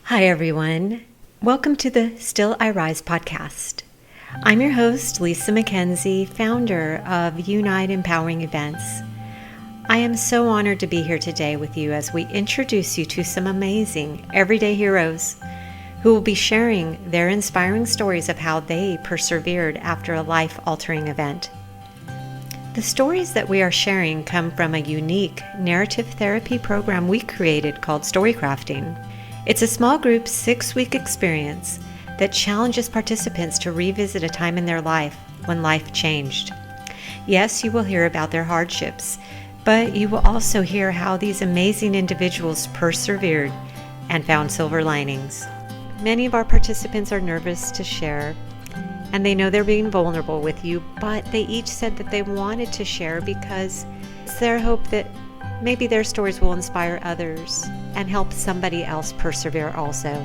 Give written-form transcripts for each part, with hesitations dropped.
Hi, everyone. Welcome to the Still I Rise podcast. I'm your host, Lisa McKenzie, founder of Unite Empowering Events. I am so honored to be here today with you as we introduce you to some amazing everyday heroes who will be sharing their inspiring stories of how they persevered after a life-altering event. The stories that we are sharing come from a unique narrative therapy program we created called Storycrafting. It's a small group 6-week experience that challenges participants to revisit a time in their life when life changed. Yes, you will hear about their hardships, but you will also hear how these amazing individuals persevered and found silver linings. Many of our participants are nervous to share, and they know they're being vulnerable with you, but they each said that they wanted to share because it's their hope that maybe their stories will inspire others and help somebody else persevere also.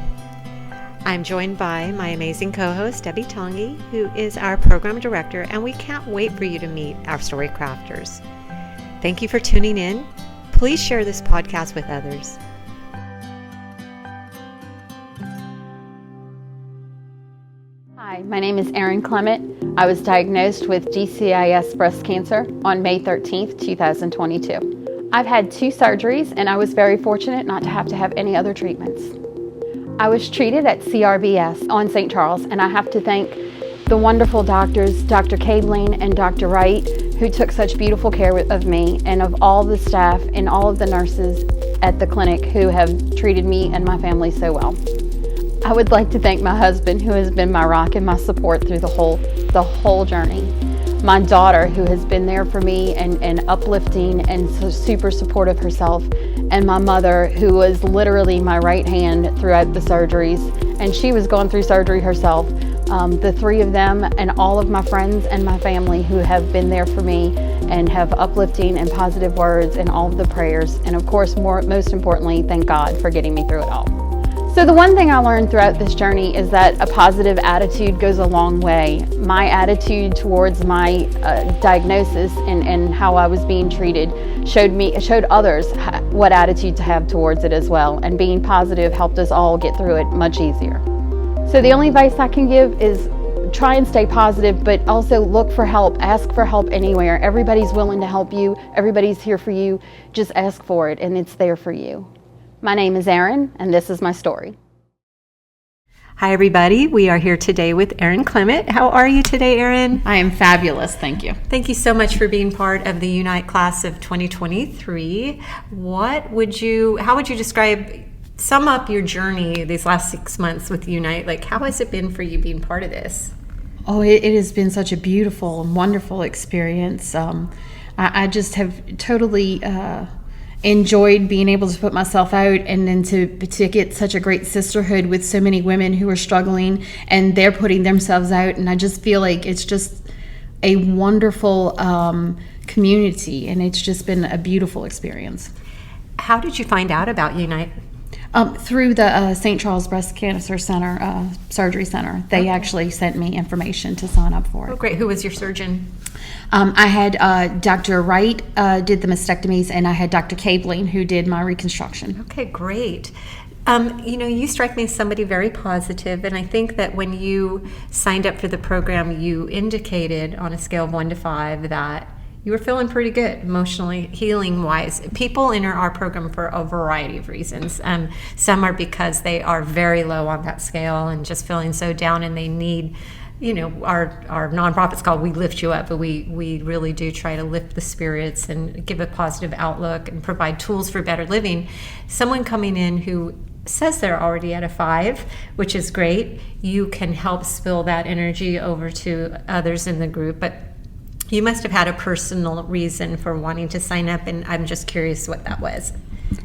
I'm joined by my amazing co-host, Debbie Tongi, who is our program director, and we can't wait for you to meet our story crafters. Thank you for tuning in. Please share this podcast with others. Hi, my name is Erin Clement. I was diagnosed with DCIS breast cancer on May 13th, 2022. I've had 2 surgeries, and I was very fortunate not to have any other treatments. I was treated at CRBS on St. Charles, and I have to thank the wonderful doctors, Dr. Katrina and Dr. Wright, who took such beautiful care of me, and of all the staff and all of the nurses at the clinic who have treated me and my family so well. I would like to thank my husband, who has been my rock and my support through the whole journey. My daughter, who has been there for me and uplifting and so super supportive herself, and my mother, who was literally my right hand throughout the surgeries, and she was going through surgery herself. The 3 of them and all of my friends and my family who have been there for me and have uplifting and positive words and all of the prayers, and of course, most importantly, thank God for getting me through it all. So the one thing I learned throughout this journey is that a positive attitude goes a long way. My attitude towards my diagnosis and how I was being treated showed others what attitude to have towards it as well. And being positive helped us all get through it much easier. So the only advice I can give is try and stay positive, but also look for help. Ask for help anywhere. Everybody's willing to help you. Everybody's here for you. Just ask for it, and it's there for you. My name is Erin, and this is my story. Hi, everybody. We are here today with Erin Clement. How are you today, Erin? I am fabulous, thank you. Thank you so much for being part of the Unite class of 2023. How would you sum up your journey these last 6 months with Unite? Like, how has it been for you being part of this? Oh, it has been such a beautiful and wonderful experience. I just have totally enjoyed being able to put myself out, and then to get such a great sisterhood with so many women who are struggling and they're putting themselves out, and I just feel like it's just a wonderful community, and it's just been a beautiful experience. How did you find out about Unite? Through the St. Charles Breast Cancer Center, Surgery Center. They actually sent me information to sign up for it. Oh, great. Who was your surgeon? I had Dr. Wright did the mastectomies, and I had Dr. Katrina who did my reconstruction. Okay, great. You strike me as somebody very positive, and I think that when you signed up for the program, you indicated on a scale of 1 to 5 that you were feeling pretty good emotionally, healing wise. People enter our program for a variety of reasons. Some are because they are very low on that scale and just feeling so down, and they need, our nonprofit's called We Lift You Up, but we really do try to lift the spirits and give a positive outlook and provide tools for better living. Someone coming in who says they're already at a 5, which is great, you can help spill that energy over to others in the group. But you must have had a personal reason for wanting to sign up, and I'm just curious what that was.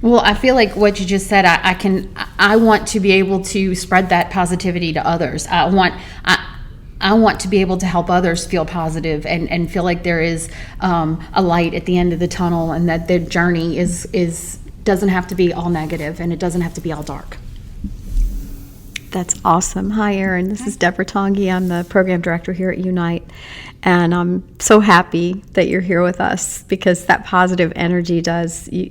Well, I feel like what you just said, I want to be able to spread that positivity to others. I want to be able to help others feel positive and feel like there is a light at the end of the tunnel, and that their journey doesn't have to be all negative, and it doesn't have to be all dark. That's awesome. Hi, Erin. This is Deborah Tongi. I'm the program director here at Unite, and I'm so happy that you're here with us, because that positive energy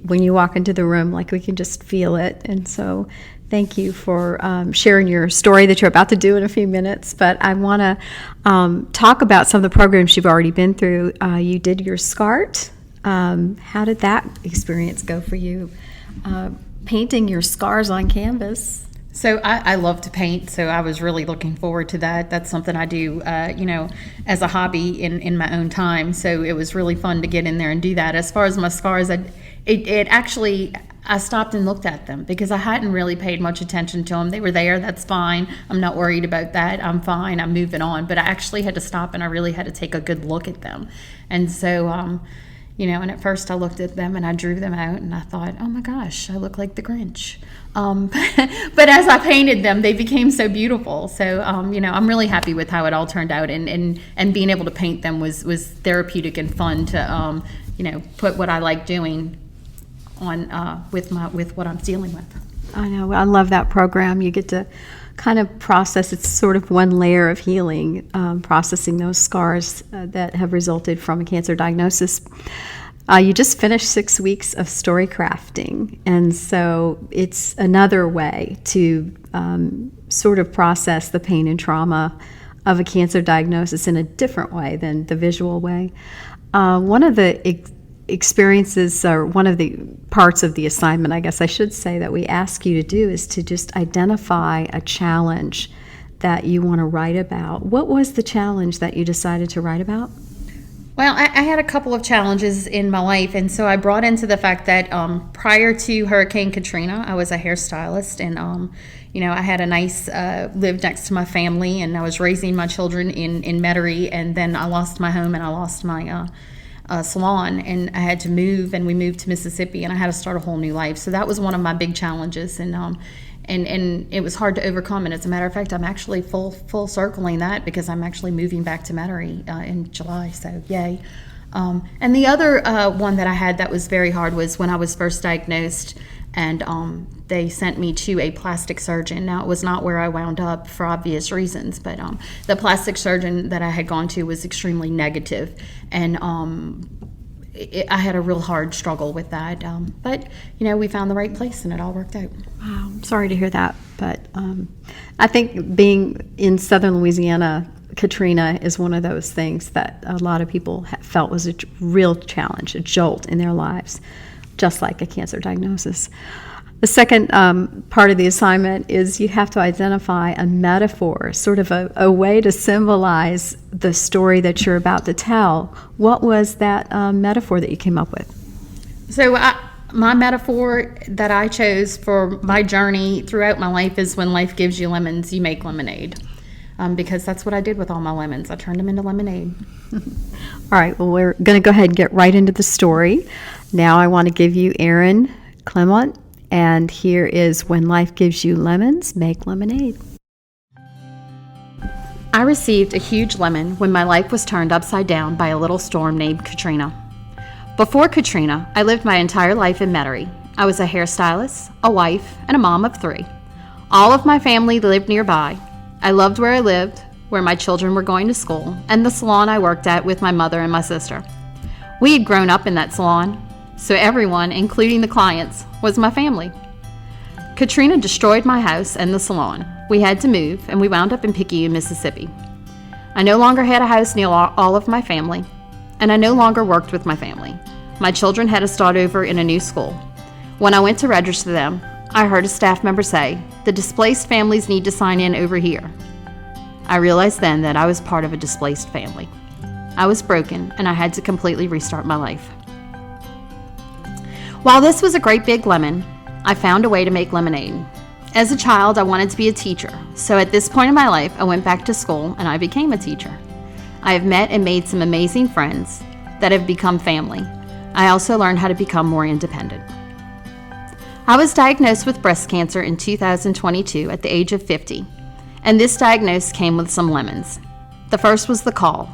when you walk into the room, like, we can just feel it. And so Thank you for sharing your story that you're about to do in a few minutes. But I want to talk about some of the programs you've already been through. You did your SCART. How did that experience go for you? Painting your scars on canvas. So I love to paint, so I was really looking forward to that. That's something I do, as a hobby in my own time. So it was really fun to get in there and do that. As far as my scars, I stopped and looked at them because I hadn't really paid much attention to them. They were there, that's fine. I'm not worried about that. I'm fine, I'm moving on. But I actually had to stop and I really had to take a good look at them. And so, and at first I looked at them and I drew them out and I thought, oh my gosh, I look like the Grinch. But as I painted them, they became so beautiful. So, I'm really happy with how it all turned out, and being able to paint them was therapeutic and fun to, put what I like doing on with what I'm dealing with. I know. I love that program. You get to kind of process. It's sort of one layer of healing, processing those scars that have resulted from a cancer diagnosis. You just finished 6 weeks of story crafting, and so it's another way to sort of process the pain and trauma of a cancer diagnosis in a different way than the visual way. One of the experiences, or one of the parts of the assignment, I guess I should say, that we ask you to do is to just identify a challenge that you want to write about. What was the challenge that you decided to write about? Well, I had a couple of challenges in my life, and so I brought into the fact that prior to Hurricane Katrina, I was a hairstylist, and I had a nice lived next to my family, and I was raising my children in Metairie, and then I lost my home and I lost my salon, and I had to move, and we moved to Mississippi, and I had to start a whole new life. So that was one of my big challenges, and it was hard to overcome. And as a matter of fact, I'm actually full circling that because I'm actually moving back to Metairie in July. So yay! And the other one that I had that was very hard was when I was first diagnosed, and they sent me to a plastic surgeon. Now, it was not where I wound up for obvious reasons, but the plastic surgeon that I had gone to was extremely negative, and I had a real hard struggle with that. But, we found the right place, and it all worked out. Wow, I'm sorry to hear that, but I think being in southern Louisiana, Katrina is one of those things that a lot of people felt was a real challenge, a jolt in their lives, just like a cancer diagnosis. The second part of the assignment is you have to identify a metaphor, sort of a way to symbolize the story that you're about to tell. What was that metaphor that you came up with? So my metaphor that I chose for my journey throughout my life is when life gives you lemons, you make lemonade. Because that's what I did with all my lemons. I turned them into lemonade. All right, well, we're going to go ahead and get right into the story. Now I want to give you Erin Clement, and here is When Life Gives You Lemons, Make Lemonade. I received a huge lemon when my life was turned upside down by a little storm named Katrina. Before Katrina, I lived my entire life in Metairie. I was a hairstylist, a wife, and a mom of 3. All of my family lived nearby. I loved where I lived, where my children were going to school, and the salon I worked at with my mother and my sister. We had grown up in that salon, so everyone, including the clients, was my family. Katrina destroyed my house and the salon. We had to move, and we wound up in Picayune, Mississippi. I no longer had a house near all of my family, and I no longer worked with my family. My children had to start over in a new school. When I went to register them, I heard a staff member say, "The displaced families need to sign in over here." I realized then that I was part of a displaced family. I was broken, and I had to completely restart my life. While this was a great big lemon, I found a way to make lemonade. As a child, I wanted to be a teacher, so at this point in my life, I went back to school and I became a teacher. I have met and made some amazing friends that have become family. I also learned how to become more independent. I was diagnosed with breast cancer in 2022 at the age of 50, and this diagnosis came with some lemons. The first was the call.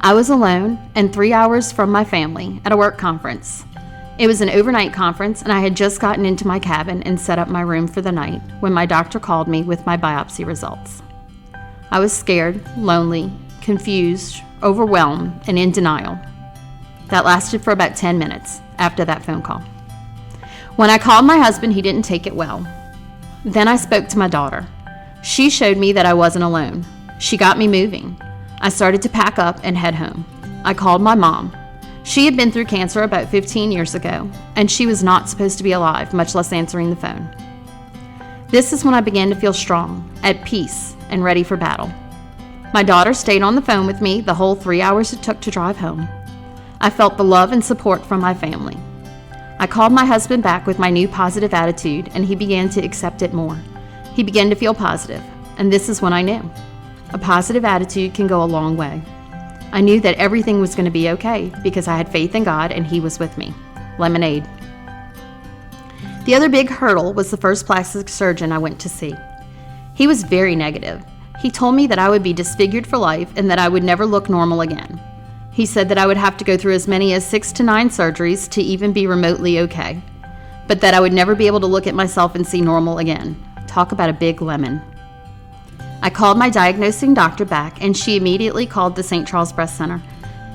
I was alone and 3 hours from my family at a work conference. It was an overnight conference, and I had just gotten into my cabin and set up my room for the night when my doctor called me with my biopsy results. I was scared, lonely, confused, overwhelmed, and in denial. That lasted for about 10 minutes after that phone call. When I called my husband, he didn't take it well. Then I spoke to my daughter. She showed me that I wasn't alone. She got me moving. I started to pack up and head home. I called my mom. She had been through cancer about 15 years ago, and she was not supposed to be alive, much less answering the phone. This is when I began to feel strong, at peace, and ready for battle. My daughter stayed on the phone with me the whole 3 hours it took to drive home. I felt the love and support from my family. I called my husband back with my new positive attitude, and he began to accept it more. He began to feel positive, and this is when I knew. A positive attitude can go a long way. I knew that everything was going to be okay because I had faith in God and He was with me. Lemonade. The other big hurdle was the first plastic surgeon I went to see. He was very negative. He told me that I would be disfigured for life and that I would never look normal again. He said that I would have to go through as many as 6 to 9 surgeries to even be remotely okay, but that I would never be able to look at myself and see normal again. Talk about a big lemon. I called my diagnosing doctor back, and she immediately called the St. Charles Breast Center.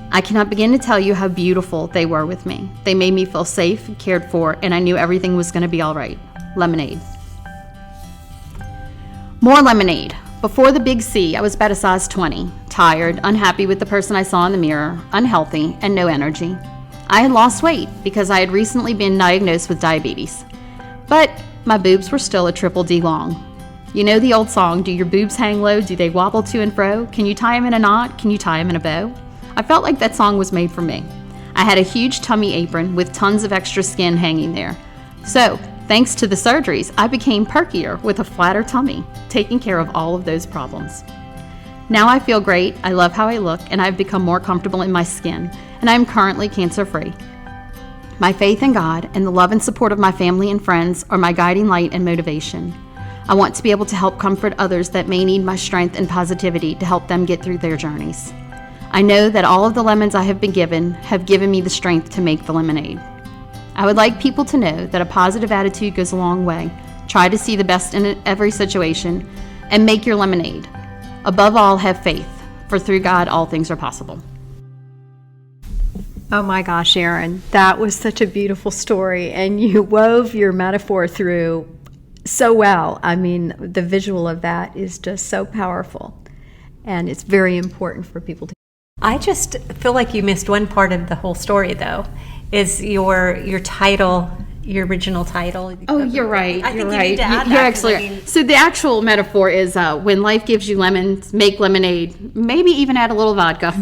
I cannot begin to tell you how beautiful they were with me. They made me feel safe, cared for, and I knew everything was going to be all right. Lemonade. More lemonade. Before the big C, I was about a size 20, tired, unhappy with the person I saw in the mirror, unhealthy, and no energy. I had lost weight because I had recently been diagnosed with diabetes. But my boobs were still a triple D long. You know the old song, do your boobs hang low? Do they wobble to and fro? Can you tie them in a knot? Can you tie them in a bow? I felt like that song was made for me. I had a huge tummy apron with tons of extra skin hanging there. So, thanks to the surgeries, I became perkier with a flatter tummy, taking care of all of those problems. Now I feel great, I love how I look, and I've become more comfortable in my skin, and I am currently cancer-free. My faith in God and the love and support of my family and friends are my guiding light and motivation. I want to be able to help comfort others that may need my strength and positivity to help them get through their journeys. I know that all of the lemons I have been given have given me the strength to make the lemonade. I would like people to know that a positive attitude goes a long way. Try to see the best in every situation and make your lemonade. Above all, have faith, for through God all things are possible. Oh my gosh, Erin, that was such a beautiful story, and you wove your metaphor through so well. I mean, the visual of that is just so powerful, and it's very important for people to. I just feel like you missed one part of the whole story, though, is your title, your original title. Oh, you're right. I think you're you right. need to add You're that, actually right. So the actual metaphor is when life gives you lemons, make lemonade. Maybe even add a little vodka.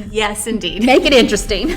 Yes, indeed. Make it interesting.